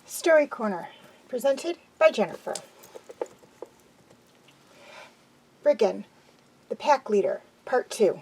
Story Corner, presented by Jennifer. Briggan, the Packleader, Part 2.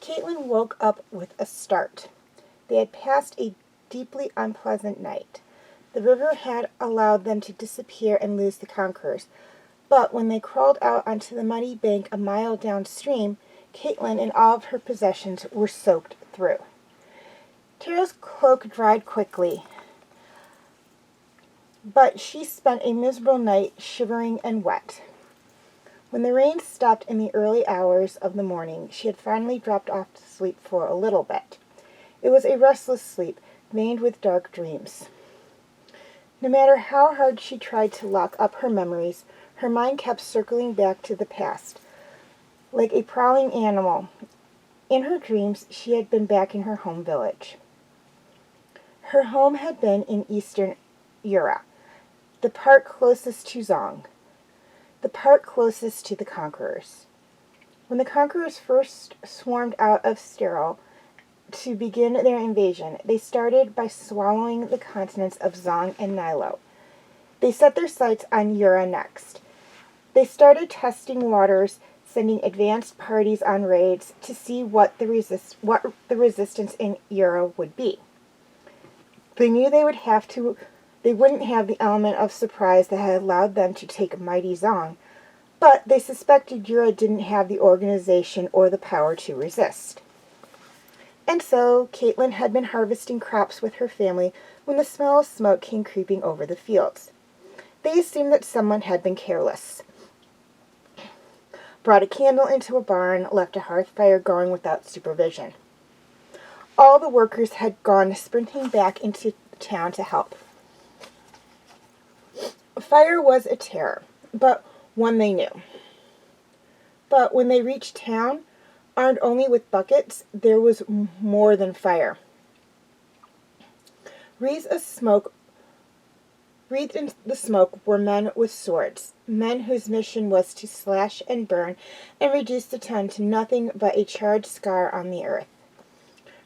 Caitlin woke up with a start. They had passed a deeply unpleasant night. The river had allowed them to disappear and lose the conquerors, but when they crawled out onto the muddy bank a mile downstream, Caitlin and all of her possessions were soaked through. Tara's cloak dried quickly, but she spent a miserable night shivering and wet. When the rain stopped in the early hours of the morning, she had finally dropped off to sleep for a little bit. It was a restless sleep, veined with dark dreams. No matter how hard she tried to lock up her memories, her mind kept circling back to the past, like a prowling animal. In her dreams, she had been back in her home village. Her home had been in eastern Ura, the part closest to Zong, the part closest to the conquerors. When the conquerors first swarmed out of Sterol to begin their invasion, they started by swallowing the continents of Zong and Nilo. They set their sights on Ura next. They started testing waters, sending advanced parties on raids to see what the resistance in Ura would be. They knew they wouldn't have the element of surprise that had allowed them to take mighty Zong, but they suspected Ura didn't have the organization or the power to resist. And so, Caitlin had been harvesting crops with her family when the smell of smoke came creeping over the fields. They assumed that someone had been careless, brought a candle into a barn, left a hearth fire going without supervision. All the workers had gone sprinting back into town to help. Fire was a terror, but one they knew. But when they reached town, armed only with buckets, there was more than fire. Wreaths in the smoke were men with swords, men whose mission was to slash and burn and reduce the town to nothing but a charred scar on the earth.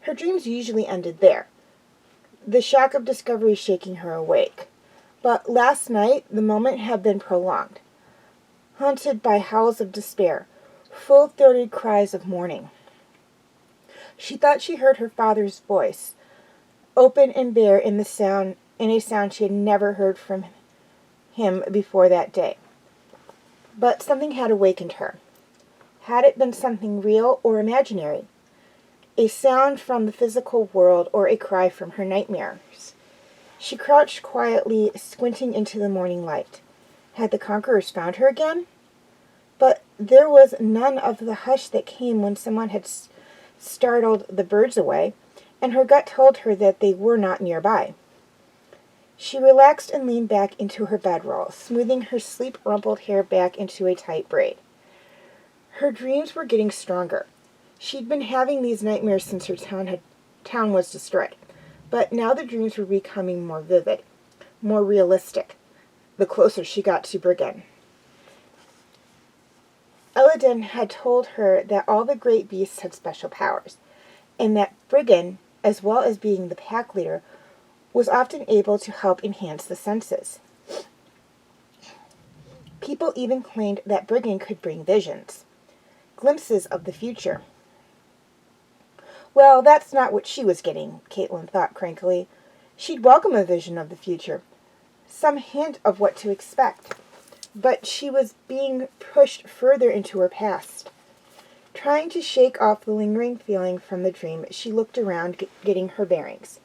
Her dreams usually ended there, the shock of discovery shaking her awake. But last night, the moment had been prolonged, haunted by howls of despair, full-throated cries of mourning. She thought she heard her father's voice, open and bare in a sound she had never heard from him before that day. But something had awakened her. Had it been something real or imaginary? A sound from the physical world or a cry from her nightmares? She crouched quietly, squinting into the morning light. Had the conquerors found her again? But there was none of the hush that came when someone had startled the birds away, and her gut told her that they were not nearby. She relaxed and leaned back into her bedroll, smoothing her sleep-rumpled hair back into a tight braid. Her dreams were getting stronger. She'd been having these nightmares since her town was destroyed, but now the dreams were becoming more vivid, more realistic, the closer she got to Briggan. Elladan had told her that all the great beasts had special powers, and that Briggan, as well as being the pack leader, was often able to help enhance the senses. People even claimed that Briggan could bring visions, glimpses of the future. Well, that's not what she was getting, Caitlin thought crankily. She'd welcome a vision of the future, some hint of what to expect. But she was being pushed further into her past. Trying to shake off the lingering feeling from the dream, she looked around, getting her bearings.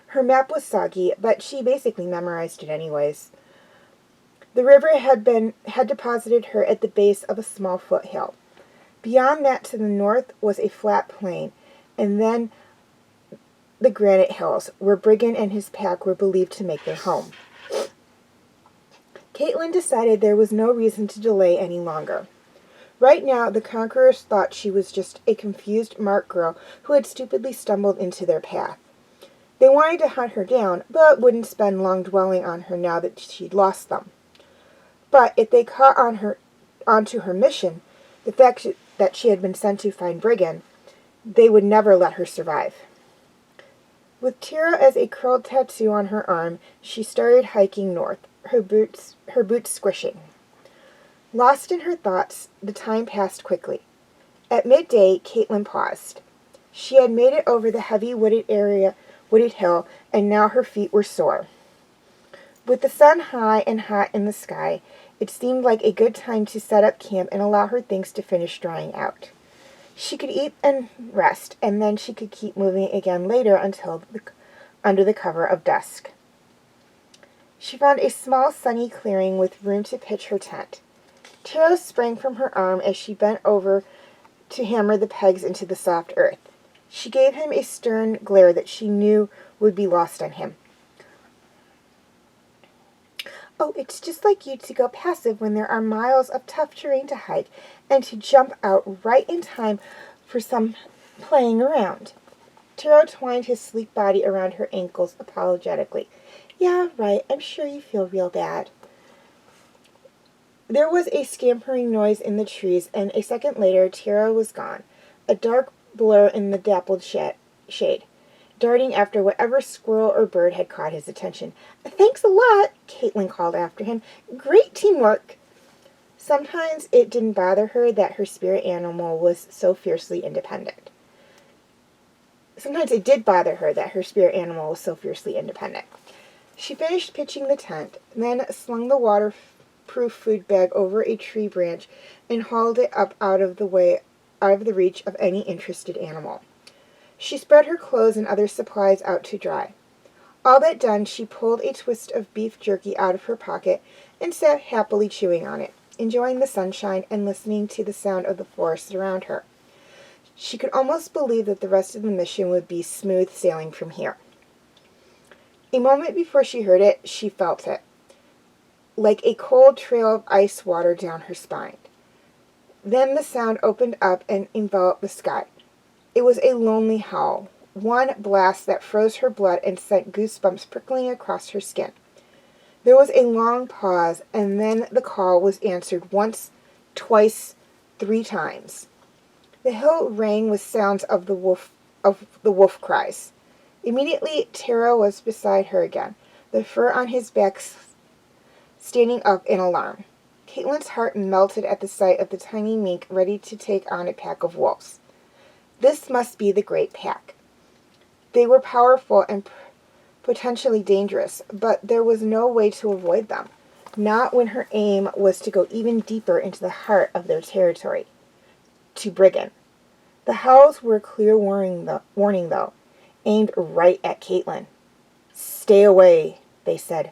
Her map was soggy, but she basically memorized it anyways. The river had deposited her at the base of a small foothill. Beyond that to the north was a flat plain, and then the granite hills, where Briggan and his pack were believed to make their home. Caitlin decided there was no reason to delay any longer. Right now, the conquerors thought she was just a confused Mark girl who had stupidly stumbled into their path. They wanted to hunt her down, but wouldn't spend long dwelling on her now that she'd lost them. But if they caught onto her mission, the fact that she had been sent to find Briggan, they would never let her survive. With Tira as a curled tattoo on her arm, she started hiking north, her boots squishing. Lost in her thoughts, the time passed quickly. At midday, Caitlin paused. She had made it over the heavy wooded hill, and now her feet were sore. With the sun high and hot in the sky, it seemed like a good time to set up camp and allow her things to finish drying out. She could eat and rest, and then she could keep moving again later until under the cover of dusk. She found a small sunny clearing with room to pitch her tent. Tiro sprang from her arm as she bent over to hammer the pegs into the soft earth. She gave him a stern glare that she knew would be lost on him. Oh, it's just like you to go passive when there are miles of tough terrain to hike, and to jump out right in time for some playing around. Tiro twined his sleek body around her ankles apologetically. Yeah, right, I'm sure you feel real bad. There was a scampering noise in the trees, and a second later Tiro was gone, a dark blur in the dappled shade, darting after whatever squirrel or bird had caught his attention. Thanks a lot, Caitlin called after him. Great teamwork. Sometimes it didn't bother her that her spirit animal was so fiercely independent. Sometimes it did bother her that her spirit animal was so fiercely independent. She finished pitching the tent, then slung the waterproof food bag over a tree branch and hauled it up out of the reach of any interested animal. She spread her clothes and other supplies out to dry. All that done, she pulled a twist of beef jerky out of her pocket and sat happily chewing on it, enjoying the sunshine and listening to the sound of the forest around her. She could almost believe that the rest of the mission would be smooth sailing from here. A moment before she heard it, she felt it, like a cold trail of ice water down her spine. Then the sound opened up and enveloped the sky. It was a lonely howl, one blast that froze her blood and sent goosebumps prickling across her skin. There was a long pause, and then the call was answered once, twice, 3 times. The hill rang with sounds of the wolf cries. Immediately, Tara was beside her again, the fur on his back standing up in alarm. Caitlin's heart melted at the sight of the tiny mink ready to take on a pack of wolves. This must be the Great Pack. They were powerful and potentially dangerous, but there was no way to avoid them, not when her aim was to go even deeper into the heart of their territory, to Briggan. The howls were a clear warning, though, aimed right at Caitlin. Stay away, they said.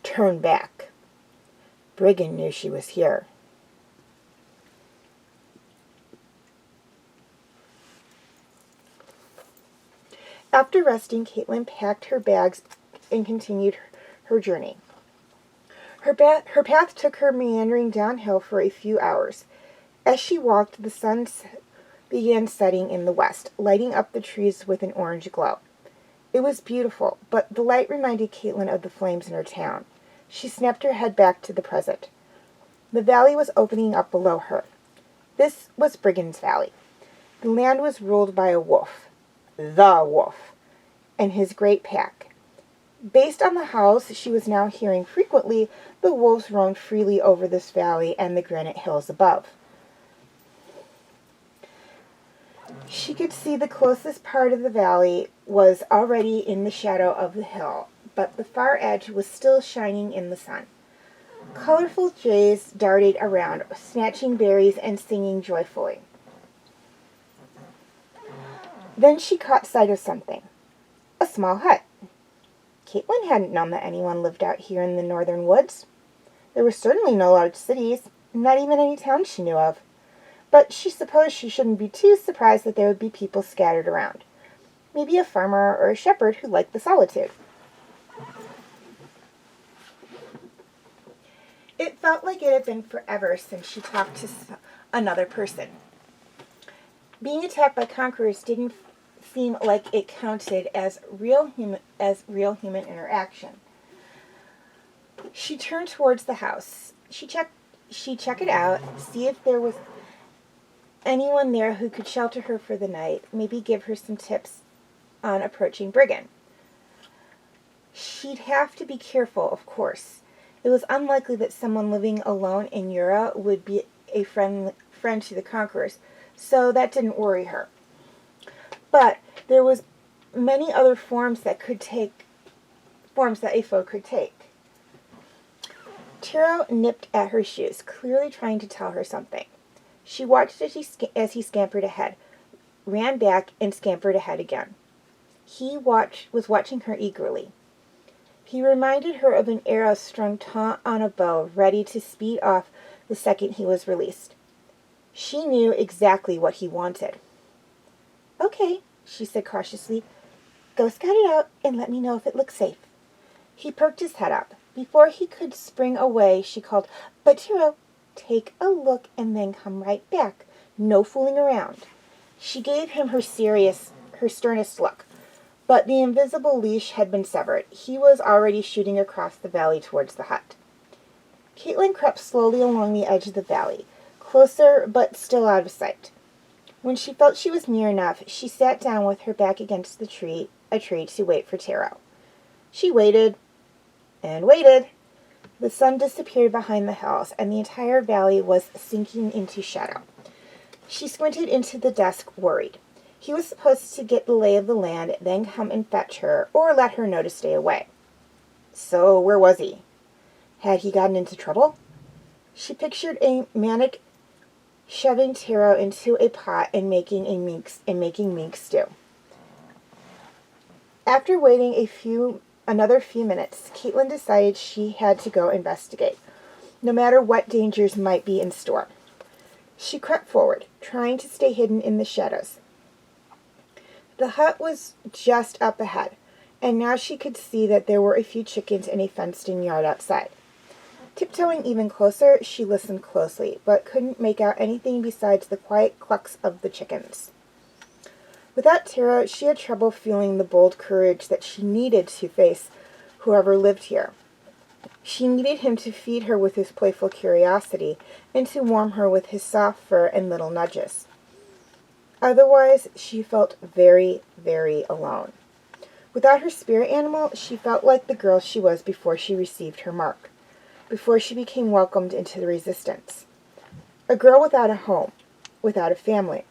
Turn back. Briggan knew she was here. After resting, Caitlin packed her bags and continued her journey. Her path took her meandering downhill for a few hours. As she walked, the sun began setting in the west, lighting up the trees with an orange glow. It was beautiful, but the light reminded Caitlin of the flames in her town. She snapped her head back to the present. The valley was opening up below her. This was Briggan's Valley. The land was ruled by a wolf, the wolf, and his great pack. Based on the howls she was now hearing frequently, the wolves roamed freely over this valley and the granite hills above. She could see the closest part of the valley was already in the shadow of the hill, but the far edge was still shining in the sun. Colorful jays darted around, snatching berries and singing joyfully. Then she caught sight of something. A small hut. Caitlin hadn't known that anyone lived out here in the northern woods. There were certainly no large cities, not even any towns she knew of. But she supposed she shouldn't be too surprised that there would be people scattered around. Maybe a farmer or a shepherd who liked the solitude. It felt like it had been forever since she talked to another person. Being attacked by conquerors didn't seem like it counted as real human interaction. She turned towards the house. She checked it out, see if there was anyone there who could shelter her for the night, maybe give her some tips on approaching Briggan. She'd have to be careful, of course. It was unlikely that someone living alone in Ura would be a friend to the conquerors, so that didn't worry her. But there was many other forms that a foe could take. Tiro nipped at her shoes, clearly trying to tell her something. She watched as he scampered ahead, ran back, and scampered ahead again. He was watching her eagerly. He reminded her of an arrow strung taut on a bow, ready to speed off the second he was released. She knew exactly what he wanted. "Okay," she said cautiously. "Go scout it out and let me know if it looks safe." He perked his head up. Before he could spring away, she called, "But Tiro, take a look and then come right back. No fooling around." She gave him her sternest look, but the invisible leash had been severed. He was already shooting across the valley towards the hut. Caitlin crept slowly along the edge of the valley, closer but still out of sight. When she felt she was near enough, she sat down with her back against a tree to wait for Tiro. She waited and waited. The sun disappeared behind the hills, and the entire valley was sinking into shadow. She squinted into the dusk, worried. He was supposed to get the lay of the land, then come and fetch her, or let her know to stay away. So where was he? Had he gotten into trouble? She pictured a maniac shoving Tiro into a pot and making mink stew. After waiting another few minutes, Caitlin decided she had to go investigate, no matter what dangers might be in store. She crept forward, trying to stay hidden in the shadows. The hut was just up ahead, and now she could see that there were a few chickens in a fenced-in yard outside. Tiptoeing even closer, she listened closely, but couldn't make out anything besides the quiet clucks of the chickens. Without Tiro, she had trouble feeling the bold courage that she needed to face whoever lived here. She needed him to feed her with his playful curiosity and to warm her with his soft fur and little nudges. Otherwise, she felt very, very alone. Without her spirit animal, she felt like the girl she was before she received her mark, before she became welcomed into the resistance. A girl without a home, without a family,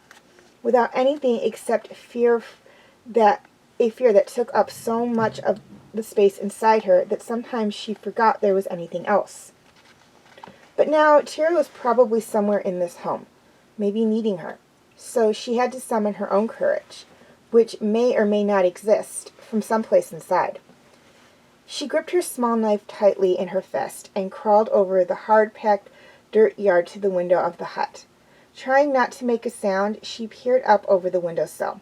without anything except a fear that took up so much of the space inside her that sometimes she forgot there was anything else. But now Tiro was probably somewhere in this home, maybe needing her, so she had to summon her own courage, which may or may not exist, from someplace inside. She gripped her small knife tightly in her fist and crawled over the hard-packed dirt yard to the window of the hut. Trying not to make a sound, she peered up over the windowsill.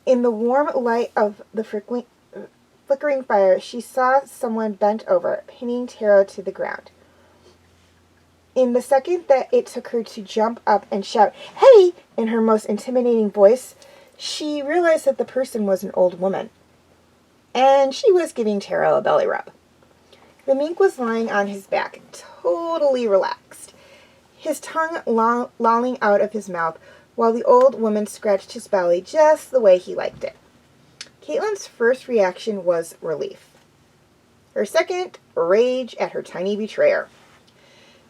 In the warm light of the flickering fire, she saw someone bent over, pinning Tiro to the ground. In the second that it took her to jump up and shout, "Hey!" in her most intimidating voice, she realized that the person was an old woman. And she was giving Taro a belly rub. The mink was lying on his back, totally relaxed, his tongue lolling out of his mouth, while the old woman scratched his belly just the way he liked it. Caitlin's first reaction was relief. Her second, rage at her tiny betrayer.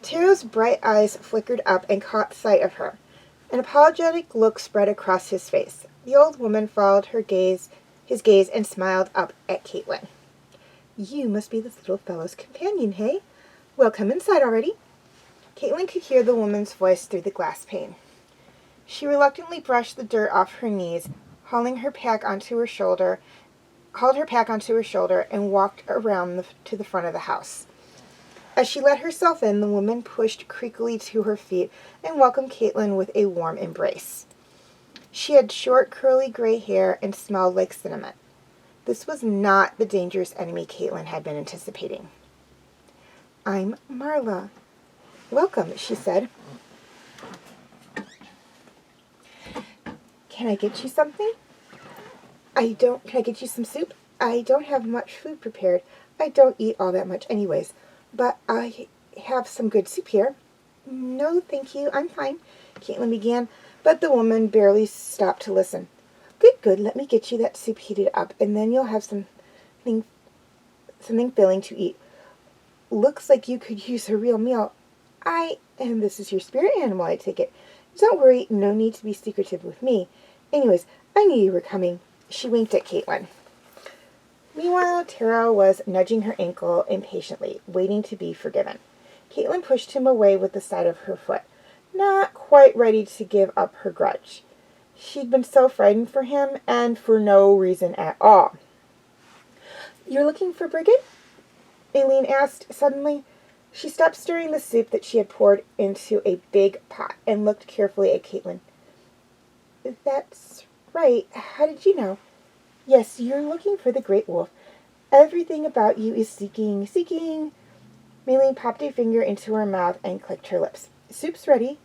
Taro's bright eyes flickered up and caught sight of her. An apologetic look spread across his face. The old woman followed his gaze and smiled up at Caitlin. "You must be this little fellow's companion, hey? Well, come inside already." Caitlin could hear the woman's voice through the glass pane. She reluctantly brushed the dirt off her knees, hauled her pack onto her shoulder, and walked around to the front of the house. As she let herself in, the woman pushed creakily to her feet and welcomed Caitlin with a warm embrace. She had short, curly gray hair and smelled like cinnamon. This was not the dangerous enemy Caitlin had been anticipating. "I'm Marla. Welcome," she said. "Can I get you something?" Can I get you some soup? I don't have much food prepared. I don't eat all that much anyways. But I have some good soup here." "No, thank you. I'm fine," Caitlin began, but the woman barely stopped to listen. Good. Let me get you that soup heated up, and then you'll have something filling to eat. Looks like you could use a real meal. And this is your spirit animal, I take it. Don't worry, no need to be secretive with me. Anyways, I knew you were coming." She winked at Caitlin. Meanwhile, Taro was nudging her ankle impatiently, waiting to be forgiven. Caitlin pushed him away with the side of her foot, not quite ready to give up her grudge. She'd been so frightened for him, and for no reason at all. "You're looking for Briggan?" Aileen asked suddenly. She stopped stirring the soup that she had poured into a big pot and looked carefully at Caitlin. "That's right. How did you know?" "Yes, you're looking for the great wolf. Everything about you is seeking. Maylene popped a finger into her mouth and clicked her lips. "Soup's ready."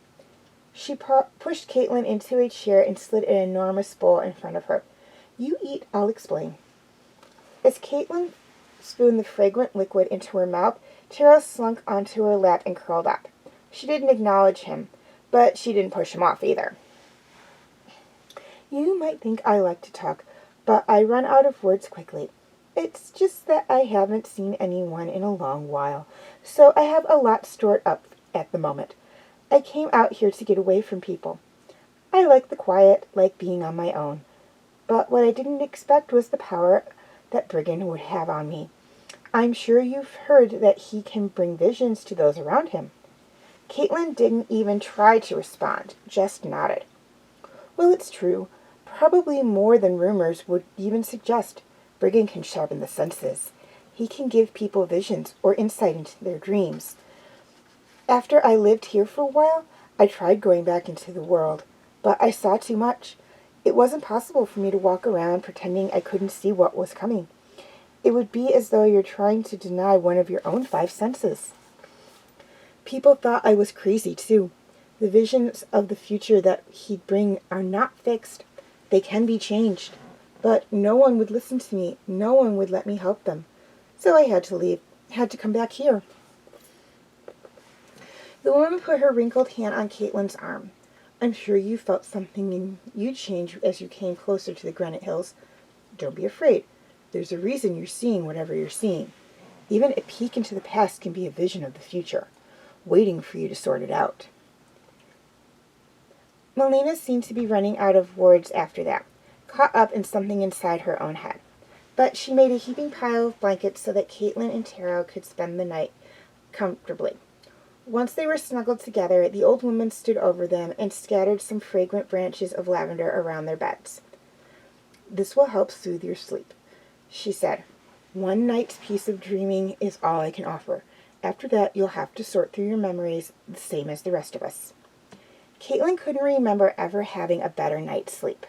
She pushed Caitlin into a chair and slid an enormous bowl in front of her. "You eat, I'll explain." As Caitlin spooned the fragrant liquid into her mouth, Tara slunk onto her lap and curled up. She didn't acknowledge him, but she didn't push him off either. "You might think I like to talk, but I run out of words quickly. It's just that I haven't seen anyone in a long while, so I have a lot stored up at the moment. I came out here to get away from people. I like the quiet, like being on my own. But what I didn't expect was the power that Briggan would have on me. I'm sure you've heard that he can bring visions to those around him." Caitlin didn't even try to respond, just nodded. "Well, it's true. Probably more than rumors would even suggest. Briggan can sharpen the senses. He can give people visions or insight into their dreams. After I lived here for a while, I tried going back into the world, but I saw too much. It wasn't possible for me to walk around pretending I couldn't see what was coming. It would be as though you're trying to deny one of your own 5 senses. People thought I was crazy, too. The visions of the future that he'd bring are not fixed. They can be changed. But no one would listen to me. No one would let me help them. So I had to leave. Had to come back here." The woman put her wrinkled hand on Caitlin's arm. "I'm sure you felt something in you change as you came closer to the Granite Hills. Don't be afraid. There's a reason you're seeing whatever you're seeing. Even a peek into the past can be a vision of the future, waiting for you to sort it out." Melina seemed to be running out of words after that, caught up in something inside her own head. But she made a heaping pile of blankets so that Caitlin and Taro could spend the night comfortably. Once they were snuggled together, the old woman stood over them and scattered some fragrant branches of lavender around their beds. "This will help soothe your sleep," she said. "One night's piece of dreaming is all I can offer. After that, you'll have to sort through your memories the same as the rest of us." Caitlin couldn't remember ever having a better night's sleep.